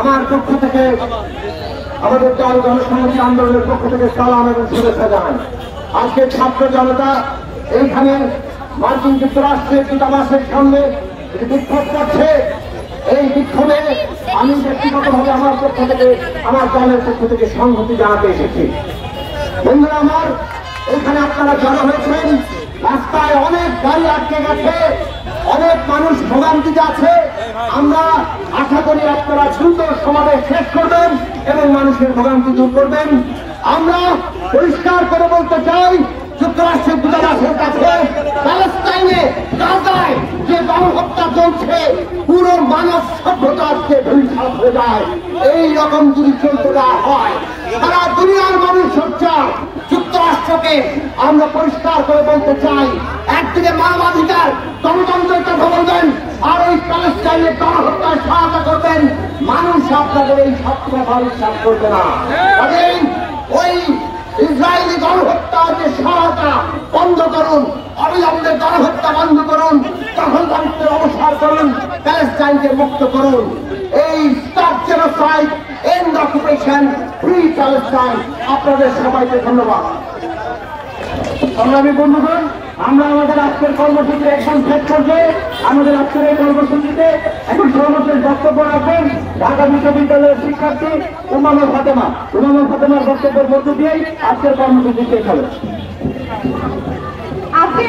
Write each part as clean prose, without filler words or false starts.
আমার পক্ষ থেকে আমাদের দল জনসংহতি আন্দোলনের পক্ষ থেকে সালাম এবং শুভেচ্ছা জানাই। আজকে ছাত্র জনতা এইখানে মার্কিন যুক্তরাষ্ট্রের দূতাবাসের সামনে বিক্ষোভ করছে। এই বিক্ষোভে আমি ব্যক্তিগতভাবে আমার পক্ষ থেকে আমার দলের পক্ষ থেকে সংহতি জানাতে এসেছি। বন্ধুরা আমার, এখানে আপনারা জড়ো হয়েছেন, রাস্তায় অনেক গাড়ি আটকে গেছে, অনেক মানুষ ভোগান্তিতে আছে। আমরা আশা করি আপনারা দ্রুত সমাবেশ শেষ করবেন এবং মানুষের ভোগান্তি দূর করবেন। আমরা পরিষ্কার করে বলতে চাই, যুক্তরাষ্ট্রের দূতাবাসের কাছে প্যালেস্টাইনে গাজায় যে গণহত্যা চলছে, পুরো মানব সভ্যতা আজকে ধূলিসাৎ হয়ে যায়। এই রকম যদি চলতে দেওয়া হয়, সারা দুনিয়ার মানুষ সোচ্চার। যুক্তরাষ্ট্রকে আমরা পরিষ্কার করে বলতে চাই, একদিকে মানবাধিকার গণতন্ত্রের কথা বলবেন, আর ওই প্যালেস্টাইনের গণহত্যায় সহায়তা করবেন। মানুষ আপনাদের এই সব কথা বিশ্বাস করবে না। ওই ইসরায়েলি গণহত্যার যে সহায়তা বন্ধ করুন, অবিলম্বে গণহত্যা বন্ধ করুন, দখলদারিত্বের অবসর করুন, প্যালেস্টাইনকে মুক্ত করুন। এই stop genocide, end occupation, free Palestine. আপনাদের সবাইকে ধন্যবাদ। সংগ্রামী বন্ধুগণ, আমরা আমাদের আজকের কর্মসূচি একদম শেষ করবে। আমাদের আজকের এই কর্মসূচিতে এখন সর্বশেষ বক্তব্য রাখবেন ঢাকা বিশ্ববিদ্যালয়ের শিক্ষার্থী উমামুল ফাতেমা। উমামুল ফাতেমার বক্তব্যের মধ্য দিয়েই আজকের কর্মসূচি শেষ হবে। আজকে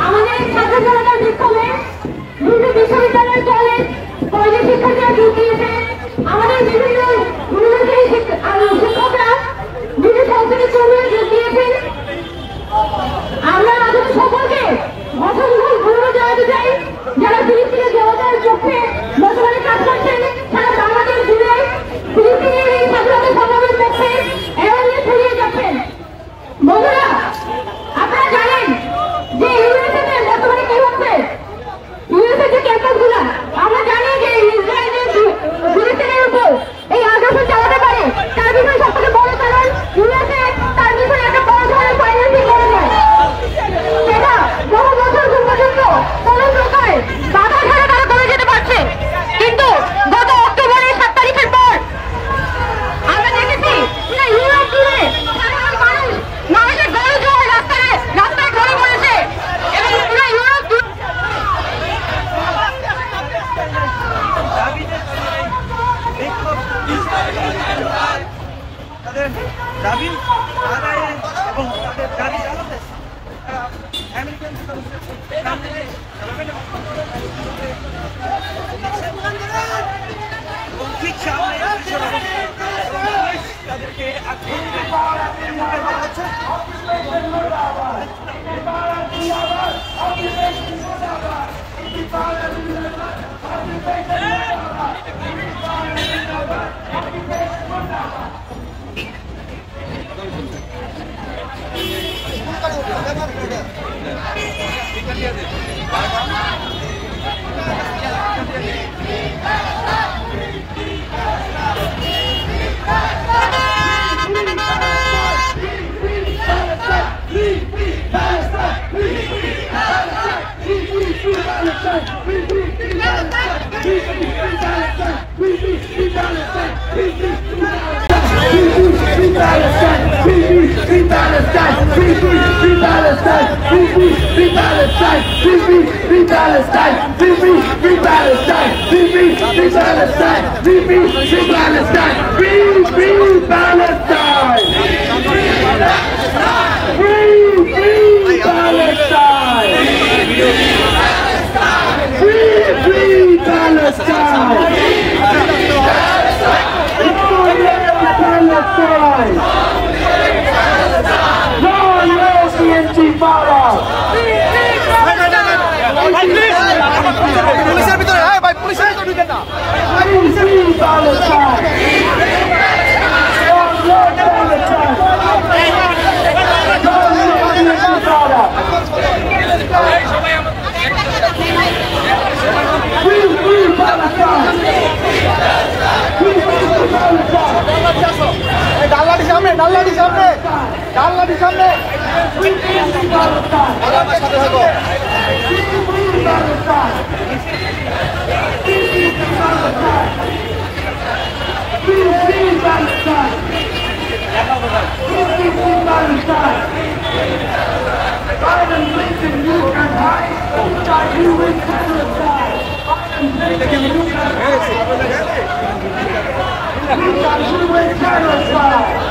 আমাদের ছাত্র জনতার বিক্ষোভে বিভিন্ন বিশ্ববিদ্যালয়, কলেজ, কলেজের শিক্ষার্থীরা যোগ দিয়েছে। আমাদের বিভিন্ন ইউনিভার্সিটি শিক্ষকরা, বিভিন্ন সংস্থার কর্মীরা যোগ দিয়েছেন। আমরা আমাদের সকলকে অসংখ্য ধন্যবাদ জানাতে চাই, যারা ফিলিস্তিনের জনতার পক্ষে বর্তমানে কাজ করছেন। সারা বাংলাদেশ জুড়ে ফিলিস্তিনের এই স্বাধীনতা সংগ্রামের পক্ষে অ্যাওয়ারনেস ছড়িয়ে যাচ্ছেন। বন্ধুরা, আপনারা জানেন যে ইউএসএতে বর্তমানে কি হচ্ছে, ইউএসএ যে ক্যাম্পাসগুলো, আমরা জানি যে ইসরায়েলের ফিলিস্তিনের উপর এই আগ্রাসন চালাতে পারে। তার বিষয়ে সবথেকে বড় কারণ ইউএসএ তার বিষয়ে একটা বড় ধরনের ফাইন্যান্সিং করে দেয়। সেটা বহু বছর পর্যন্ত কোনো প্রকার বাধা ছাড়া তারা করে যেতে পারছে। কিন্তু গত অক্টোবরের 7 তারিখের পর আমরা দেখেছি পুরো ইউরোপ জুড়ে সাধারণ মানুষের গড় জোয়ার রাস্তায় ঘরে পড়েছে এবং পুরো ইউরোপ তাদের দাবি আদায়ে এবং তাদের দাবি জানাতে আমেরিকান ঠিক সামনে তাদেরকে পুলিশের ভিতরে পুলিশের ভিতরে না ডাল্লাটি সামনে ডাল্লাটি সামনে ডাল্লাটি সামনে আমার সাথে থাকো genocide.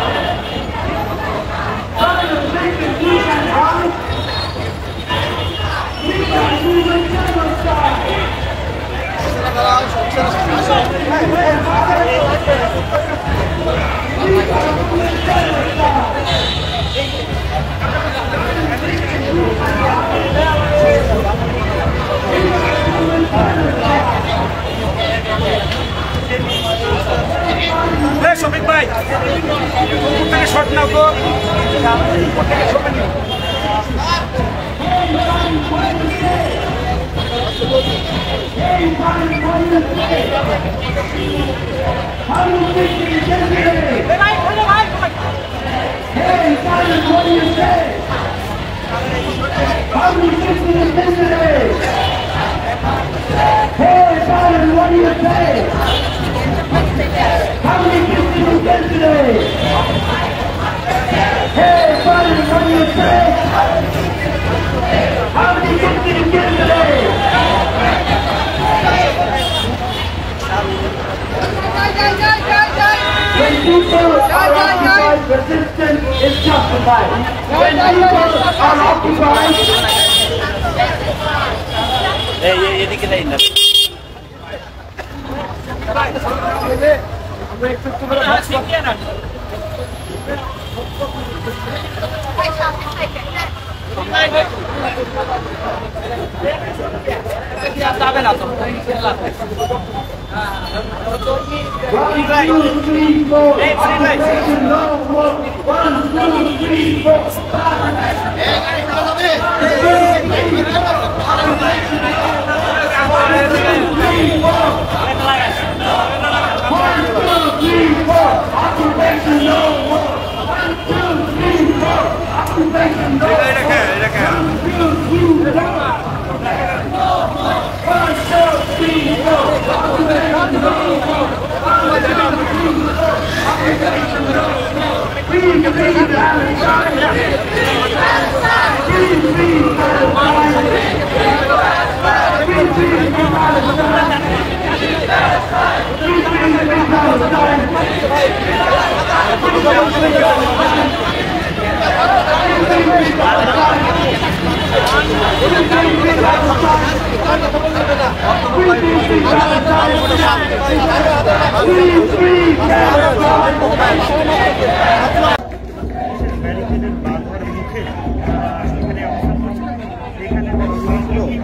শফিক ভাই থেকে শর্ট নাও তো থেকে ছবি নিও What do you say? How many kids did you get today? Hey, buddy, what do you say? How many kids did you get today? When people are occupied, resistance is justified. When people are occupied, যাবে না তো ব্যারিকেডের বাধার মুখে সেখানে অবস্থান করছে।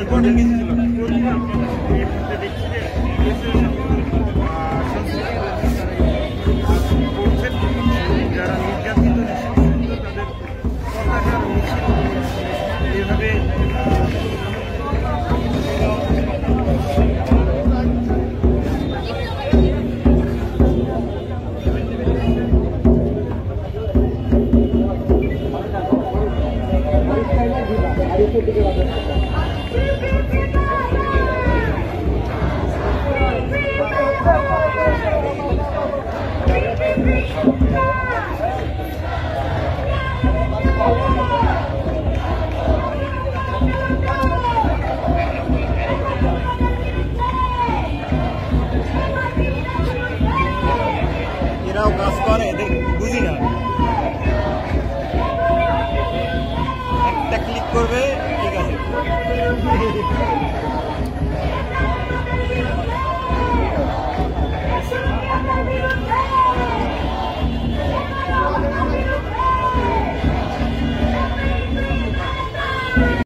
এখানে দেখছি যে করছেন যারা নির্যাতিত তাদের পতাকার মিছিল এভাবে